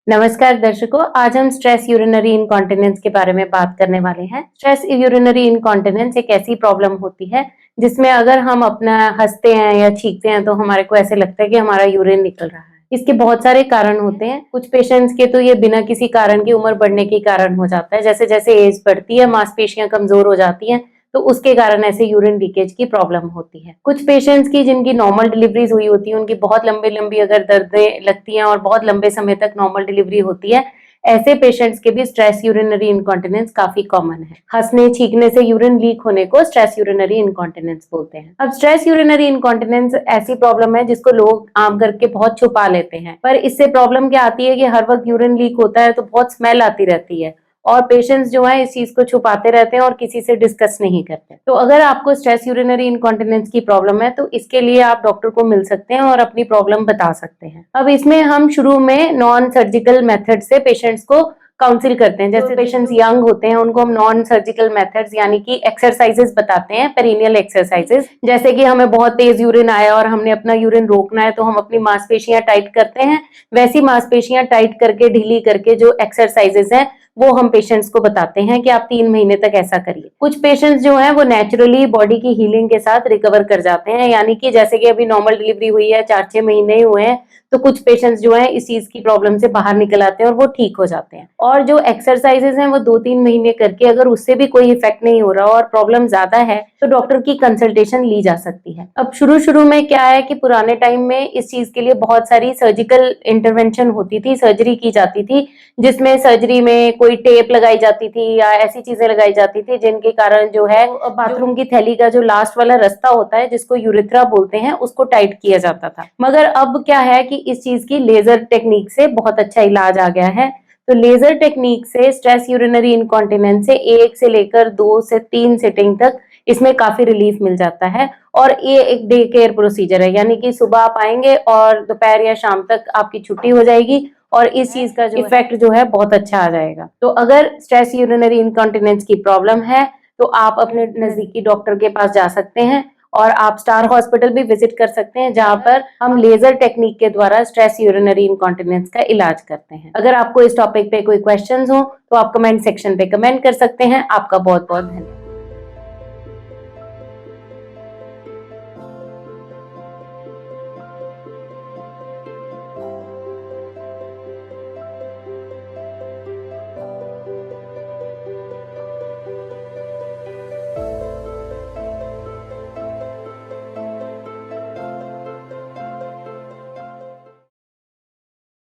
नमस्कार दर्शकों, आज हम स्ट्रेस यूरिनरी इनकॉन्टिनेंस के बारे में बात करने वाले हैं। स्ट्रेस यूरिनरी इनकॉन्टिनेंस एक ऐसी प्रॉब्लम होती है जिसमें अगर हम अपना हंसते हैं या छींकते हैं तो हमारे को ऐसे लगता है कि हमारा यूरिन निकल रहा है। इसके बहुत सारे कारण होते हैं। कुछ पेशेंट्स के तो ये बिना किसी कारण की उम्र बढ़ने के कारण हो जाता है। जैसे जैसे एज बढ़ती है, मांसपेशियां कमजोर हो जाती हैं, तो उसके कारण ऐसे यूरिन लीकेज की प्रॉब्लम होती है। कुछ पेशेंट्स की जिनकी नॉर्मल डिलीवरीज हुई होती है, उनकी बहुत लंबी लंबी अगर दर्दें लगती हैं और बहुत लंबे समय तक नॉर्मल डिलीवरी होती है, ऐसे पेशेंट्स के भी स्ट्रेस यूरिनरी इनकॉन्टिनेंस काफी कॉमन है। हंसने छींकने से यूरिन लीक होने को स्ट्रेस यूरिनरी इनकॉन्टिनेंस बोलते हैं। अब स्ट्रेस यूरिनरी इनकॉन्टिनेंस ऐसी प्रॉब्लम है जिसको लोग आम करके बहुत छुपा लेते हैं, पर इससे प्रॉब्लम क्या आती है कि हर वक्त यूरिन लीक होता है तो बहुत स्मेल आती रहती है और पेशेंट्स जो है इस चीज को छुपाते रहते हैं और किसी से डिस्कस नहीं करते। तो अगर आपको स्ट्रेस यूरिनरी इनकॉन्टिनेंस की प्रॉब्लम है तो इसके लिए आप डॉक्टर को मिल सकते हैं और अपनी प्रॉब्लम बता सकते हैं। अब इसमें हम शुरू में नॉन सर्जिकल मेथड से पेशेंट्स को काउंसिल करते हैं। जैसे पेशेंट्स यंग होते हैं उनको हम नॉन सर्जिकल मेथड्स यानी कि एक्सरसाइजेस बताते हैं, पेरिनियल एक्सरसाइजेस। जैसे कि हमें बहुत तेज यूरिन आया और हमने अपना यूरिन रोकना है तो हम अपनी मांसपेशियां टाइट करते हैं। वैसी मांसपेशियां टाइट करके ढीली करके जो एक्सरसाइजेस हैं वो हम पेशेंट्स को बताते हैं कि आप 3 महीने तक ऐसा करिए। कुछ पेशेंट्स जो हैं वो नेचुरली बॉडी की हीलिंग के साथ रिकवर कर जाते हैं, यानी कि जैसे कि अभी नॉर्मल डिलीवरी हुई है, 4-6 महीने ही हुए हैं, तो कुछ पेशेंट्स जो हैं इस चीज की प्रॉब्लम से बाहर निकल आते हैं और वो ठीक हो जाते हैं। और जो एक्सरसाइजेस हैं वो 2-3 महीने करके अगर उससे भी कोई इफेक्ट नहीं हो रहा और प्रॉब्लम ज्यादा है तो डॉक्टर की कंसल्टेशन ली जा सकती है। अब शुरू शुरू में क्या है कि पुराने टाइम में इस चीज के लिए बहुत सारी सर्जिकल इंटरवेंशन होती थी, सर्जरी की जाती थी, जिसमें सर्जरी में कोई टेप लगाई जाती थी या ऐसी चीजें लगाई जाती थी जिनके कारण जो है बाथरूम की थैली का जो लास्ट वाला रास्ता होता है जिसको यूरेथ्रा बोलते हैं उसको टाइट किया जाता था। मगर अब क्या है कि इस चीज की लेजर टेक्निक से बहुत अच्छा इलाज आ गया है। तो लेजर टेक्निक से स्ट्रेस यूरिनरी इनकॉन्टिनेंस से 1 से लेकर 2 से 3 सिटिंग तक इसमें काफी रिलीफ मिल जाता है। और ये एक डे केयर प्रोसीजर है, यानी कि सुबह आप आएंगे और दोपहर या शाम तक आपकी छुट्टी हो जाएगी और इस चीज का जो इफेक्ट जो है बहुत अच्छा आ जाएगा। तो अगर स्ट्रेस यूरिनरी इनकॉन्टिनेंस की प्रॉब्लम है तो आप अपने नजदीकी डॉक्टर के पास जा सकते हैं और आप स्टार हॉस्पिटल भी विजिट कर सकते हैं, जहां पर हम लेजर टेक्निक के द्वारा स्ट्रेस यूरिनरी इनकॉन्टिनेंस का इलाज करते हैं। अगर आपको इस टॉपिक पे कोई क्वेश्चंस हो तो आप कमेंट सेक्शन पे कमेंट कर सकते हैं। आपका बहुत बहुत धन्यवाद।